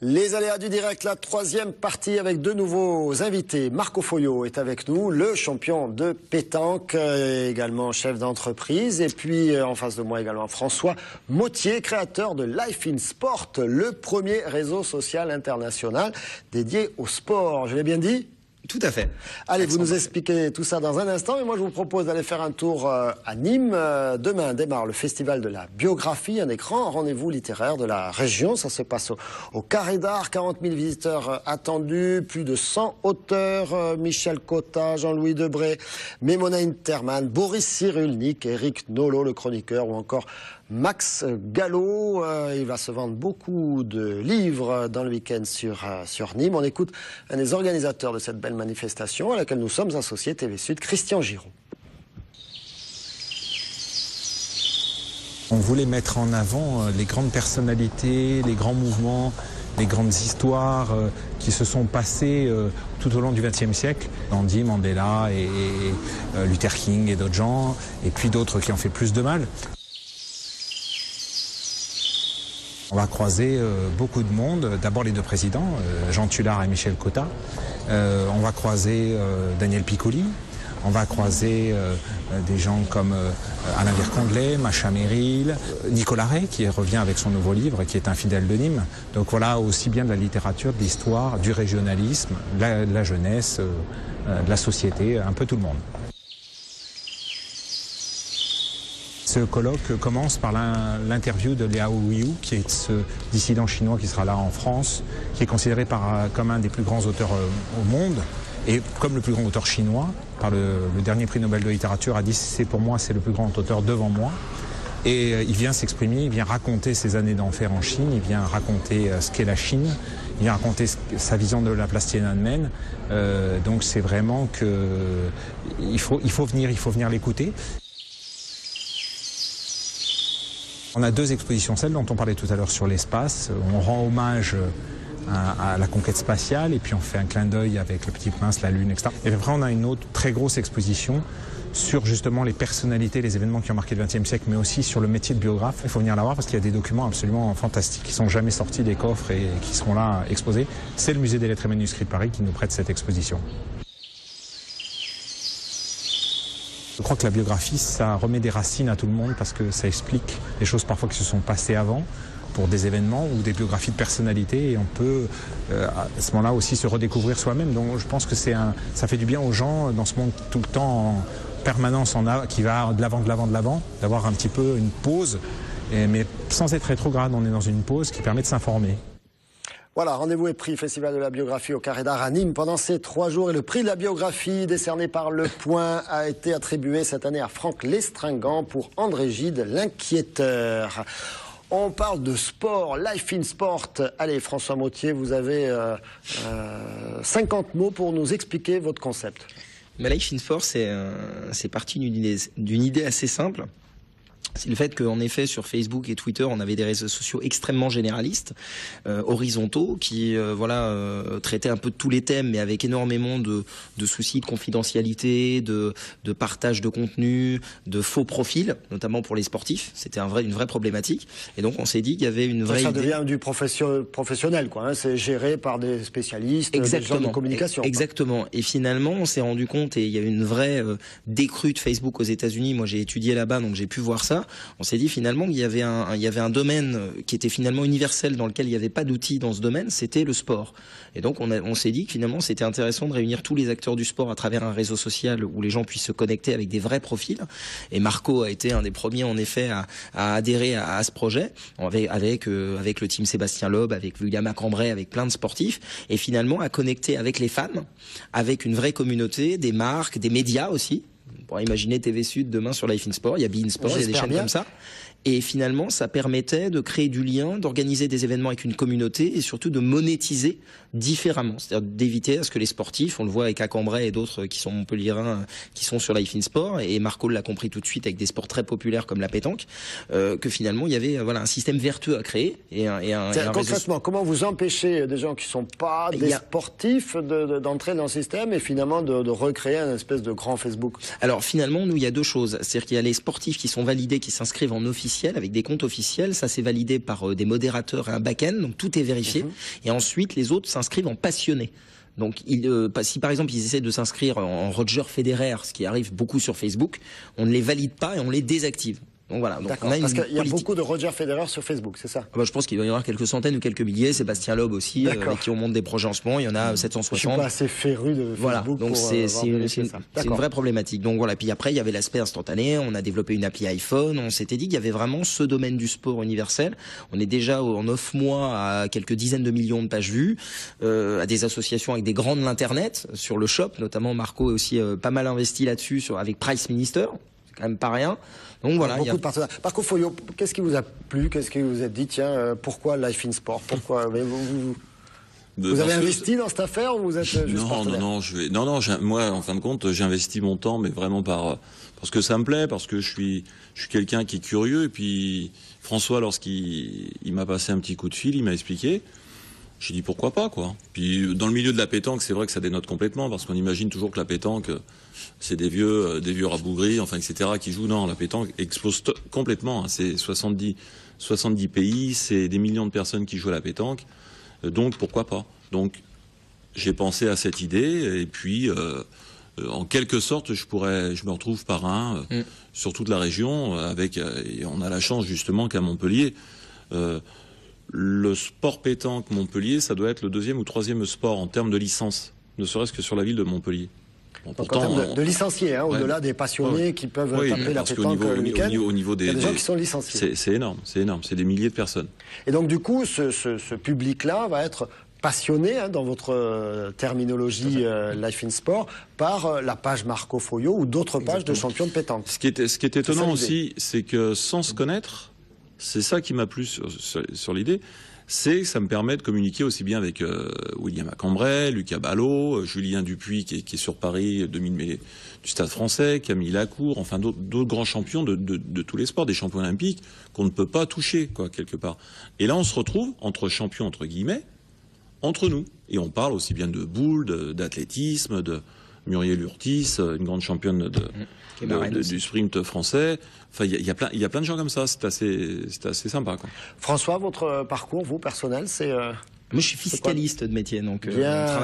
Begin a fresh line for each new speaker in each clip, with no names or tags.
Les aléas du direct, la troisième partie avec deux nouveaux invités. Marco Foio est avec nous, le champion de pétanque, également chef d'entreprise. Et puis en face de moi également François Mottier, créateur de Life in Sport, le premier réseau social international dédié au sport. Je l'ai bien dit ?
Tout à fait.
Allez, vous nous expliquez tout ça dans un instant. Et moi, je vous propose d'aller faire un tour à Nîmes. Demain démarre le festival de la biographie, un des grands rendez-vous littéraires de la région. Ça se passe au Carré d'Art. 40 000 visiteurs attendus, plus de 100 auteurs. Michel Cotta, Jean-Louis Debré, Mémona Interman, Boris Cyrulnik, Éric Nolot, le chroniqueur, ou encore Max Gallo. Il va se vendre beaucoup de livres dans le week-end sur Nîmes. On écoute un des organisateurs de cette belle manifestation à laquelle nous sommes associés, TV Sud, Christian Giraud.
On voulait mettre en avant les grandes personnalités, les grands mouvements, les grandes histoires qui se sont passées tout au long du XXe siècle. Gandhi, Mandela et Luther King et d'autres gens, et puis d'autres qui ont fait plus de mal. On va croiser beaucoup de monde, d'abord les deux présidents, Jean Tullard et Michel Cotta. On va croiser Daniel Piccoli. On va croiser des gens comme Alain Vircondelet, Macha Merrill, Nicolas Rey qui revient avec son nouveau livre, qui est un fidèle de Nîmes. Donc voilà, aussi bien de la littérature, de l'histoire, du régionalisme, de la jeunesse, de la société, un peu tout le monde. Ce colloque commence par l'interview de Liao Yu, qui est ce dissident chinois qui sera là en France, qui est considéré comme un des plus grands auteurs au monde, et comme le plus grand auteur chinois, par le dernier prix Nobel de littérature, a dit pour moi c'est le plus grand auteur devant moi. Et il vient s'exprimer, il vient raconter ses années d'enfer en Chine, il vient raconter ce qu'est la Chine, il vient raconter sa vision de la place Tiananmen. Donc c'est vraiment il faut venir l'écouter. On a deux expositions, celle dont on parlait tout à l'heure sur l'espace. On rend hommage à la conquête spatiale et puis on fait un clin d'œil avec le Petit Prince, la Lune, etc. Et après on a une autre très grosse exposition sur justement les personnalités, les événements qui ont marqué le XXe siècle, mais aussi sur le métier de biographe. Il faut venir la voir parce qu'il y a des documents absolument fantastiques qui ne sont jamais sortis des coffres et qui seront là exposés. C'est le Musée des Lettres et Manuscrits de Paris qui nous prête cette exposition. Je crois que la biographie, ça remet des racines à tout le monde parce que ça explique des choses parfois qui se sont passées avant pour des événements ou des biographies de personnalités et on peut à ce moment-là aussi se redécouvrir soi-même. Donc je pense que ça fait du bien aux gens dans ce monde tout le temps en permanence qui va de l'avant, d'avoir un petit peu une pause, mais sans être rétrograde. On est dans une pause qui permet de s'informer.
Voilà, rendez-vous est pris, Festival de la biographie au Carré d'Art à Nîmes pendant ces 3 jours. Et le prix de la biographie décerné par Le Point a été attribué cette année à Franck Lestringant pour André Gide, l'inquiéteur. On parle de sport, Life in Sport. Allez, François Mottier, vous avez 50 mots pour nous expliquer votre concept.
Mais Life in Sport, c'est parti d'une idée assez simple. C'est le fait qu'en effet sur Facebook et Twitter on avait des réseaux sociaux extrêmement généralistes, horizontaux, qui traitaient un peu de tous les thèmes, mais avec énormément de soucis de confidentialité, de partage de contenu, de faux profils, notamment pour les sportifs. C'était une vraie problématique. Et donc on s'est dit qu'il y avait une vraie idée. Ça
devient du professionnel, quoi. Hein. C'est géré par des spécialistes, des gens de communication.
Exactement. Et finalement on s'est rendu compte, et il y a eu une vraie décrue de Facebook aux États-Unis. Moi j'ai étudié là-bas, donc j'ai pu voir ça. On s'est dit finalement qu'il y avait un domaine qui était finalement universel dans lequel il n'y avait pas d'outils dans ce domaine, c'était le sport. Et donc on s'est dit que finalement c'était intéressant de réunir tous les acteurs du sport à travers un réseau social où les gens puissent se connecter avec des vrais profils. Et Marco a été un des premiers en effet à adhérer à ce projet avec le team Sébastien Loeb, avec William Cambrai, avec plein de sportifs, et finalement à connecter avec les fans, avec une vraie communauté, des marques, des médias aussi. On pourrait imaginer TV Sud demain sur Life in Sport, il y a Be In Sport, il y a des chaînes comme ça. Et finalement, ça permettait de créer du lien, d'organiser des événements avec une communauté et surtout de monétiser différemment. C'est-à-dire d'éviter à ce que les sportifs, on le voit avec Cambrai et d'autres qui sont montpelliérains, qui sont sur Life in Sport, et Marco l'a compris tout de suite avec des sports très populaires comme la pétanque, que finalement il y avait un système vertueux à créer.
Concrètement, comment vous empêchez des gens qui ne sont pas des sportifs d'entrer dans le système et finalement de recréer un espèce de grand Facebook?
Alors finalement, nous, il y a deux choses. C'est-à-dire qu'il y a les sportifs qui sont validés, qui s'inscrivent en office officiels, avec des comptes officiels. Ça, c'est validé par des modérateurs et un back-end, donc tout est vérifié. Et ensuite, les autres s'inscrivent en passionnés. Donc, si par exemple ils essaient de s'inscrire en Roger Federer, ce qui arrive beaucoup sur Facebook, on ne les valide pas et on les désactive. Donc voilà. Donc
d'accord, parce qu'il y a beaucoup de Roger Federer sur Facebook, c'est ça?
Je pense qu'il va y avoir quelques centaines ou quelques milliers. Sébastien Loeb aussi, avec qui on monte des projets en ce moment. Il y en a 760.
Je suis pas assez féru de Facebook.
Voilà, donc c'est une vraie problématique. Donc voilà. Puis après, il y avait l'aspect instantané. On a développé une appli iPhone. On s'était dit qu'il y avait vraiment ce domaine du sport universel. On est déjà en 9 mois à quelques dizaines de millions de pages vues, à des associations avec des grands de l'internet sur le shop. Notamment Marco est aussi pas mal investi là-dessus avec Price Minister. C'est quand même pas rien. Donc voilà,
beaucoup de partenaires. Marco Foglio, qu'est-ce qui vous a plu? Qu'est-ce qui vous a dit, tiens, pourquoi Life in Sport? Pourquoi vous avez investi dans cette affaire ou vous êtes juste partenaire?
Moi, en fin de compte, j'investis mon temps, mais vraiment parce que ça me plaît, parce que je suis quelqu'un qui est curieux. Et puis François, lorsqu'il m'a passé un petit coup de fil, il m'a expliqué. J'ai dit pourquoi pas, quoi. Puis dans le milieu de la pétanque, c'est vrai que ça dénote complètement, parce qu'on imagine toujours que la pétanque, c'est des vieux rabougris, enfin, etc., qui jouent. Non, la pétanque explose complètement. Hein. C'est 70 pays, c'est des millions de personnes qui jouent à la pétanque. Donc pourquoi pas. Donc j'ai pensé à cette idée, et puis en quelque sorte, je me retrouve parrain sur toute la région, et on a la chance justement qu'à Montpellier. Le sport pétanque Montpellier, ça doit être le 2e ou 3e sport en termes de licence, ne serait-ce que sur la ville de Montpellier.
Bon, pourtant, en termes de licenciés, hein, au-delà des passionnés qui peuvent taper la pétanque le week-end,
au niveau
il y a des gens qui sont licenciés.
C'est énorme, c'est des milliers de personnes.
Et donc du coup, ce public-là va être passionné, hein, dans votre terminologie Life in Sport, par la page Marco Foglio ou d'autres pages de champions de pétanque.
Ce qui est étonnant aussi, c'est que sans se connaître, c'est ça qui m'a plu sur l'idée, c'est que ça me permet de communiquer aussi bien avec William Acambray, Lucas Ballot, Julien Dupuis qui est sur Paris, du Stade français, Camille Lacour, enfin d'autres grands champions de tous les sports, des champions olympiques qu'on ne peut pas toucher, quoi, quelque part. Et là, on se retrouve entre champions, entre guillemets, entre nous. Et on parle aussi bien de boules, d'athlétisme, de Muriel Urtis, une grande championne du sprint français. Enfin, il y a plein de gens comme ça. C'est assez sympa, quoi.
François, votre parcours, vous, personnel, c'est...
Moi, je suis fiscaliste de métier, donc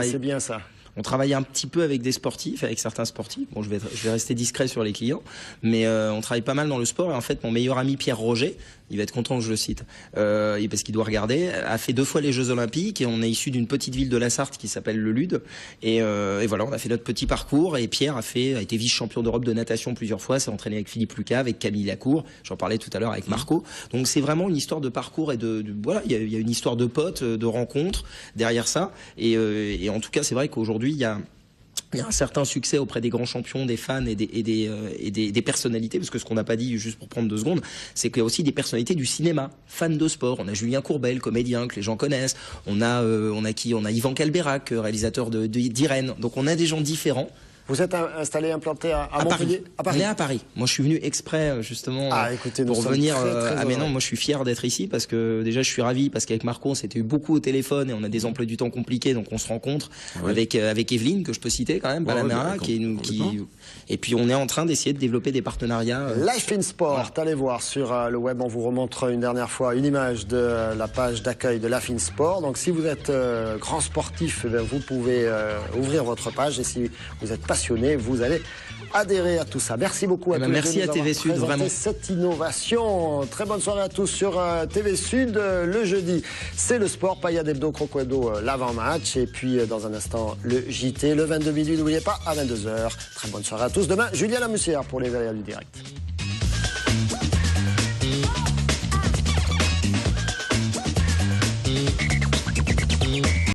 c'est bien ça.
On travaille un petit peu avec des sportifs, avec certains sportifs. Bon, je vais rester discret sur les clients, mais on travaille pas mal dans le sport. Et en fait, mon meilleur ami Pierre Roger, il va être content que je le cite, parce qu'il doit regarder, a fait 2 fois les Jeux Olympiques et on est issu d'une petite ville de la Sarthe qui s'appelle Le Lude. Et voilà, on a fait notre petit parcours et Pierre a été vice-champion d'Europe de natation plusieurs fois, s'est entraîné avec Philippe Lucas, avec Camille Lacour. J'en parlais tout à l'heure avec Marco. Donc c'est vraiment une histoire de parcours et voilà, il y a une histoire de potes, de rencontres derrière ça. Et en tout cas, c'est vrai qu'aujourd'hui, il y a un certain succès auprès des grands champions, des fans et des personnalités, parce que ce qu'on n'a pas dit, juste pour prendre 2 secondes, c'est qu'il y a aussi des personnalités du cinéma, fans de sport. On a Julien Courbet, le comédien que les gens connaissent. On a Yvan Calberac, réalisateur d'Irène. Donc on a des gens différents.
Vous êtes installé, implanté à Montpellier?
À Paris. On est à Paris. Moi, je suis venu exprès, justement, pour venir. Mais non, moi, je suis fier d'être ici parce que déjà, je suis ravi parce qu'avec Marco, on s'était eu beaucoup au téléphone et on a des emplois du temps compliqués, donc on se rencontre avec Evelyne, que je peux citer quand même, Palamera, et puis on est en train d'essayer de développer des partenariats.
Life in Sport, allez voir sur le web. On vous remontre une dernière fois une image de la page d'accueil de Life in Sport. Donc, si vous êtes grand sportif, vous pouvez ouvrir votre page et si vous êtes passionné, vous allez adhérer à tout ça. Merci beaucoup à tous.
Merci à TV Sud, vraiment.
Cette innovation. Très bonne soirée à tous sur TV Sud. Le jeudi, c'est le sport. Payad Hebdo, Croco Hebdo, l'avant-match. Et puis, dans un instant, le JT, le 22 minuit. N'oubliez pas, à 22h. Très bonne soirée à tous. Demain, Julien Lamussière pour les aléas du direct.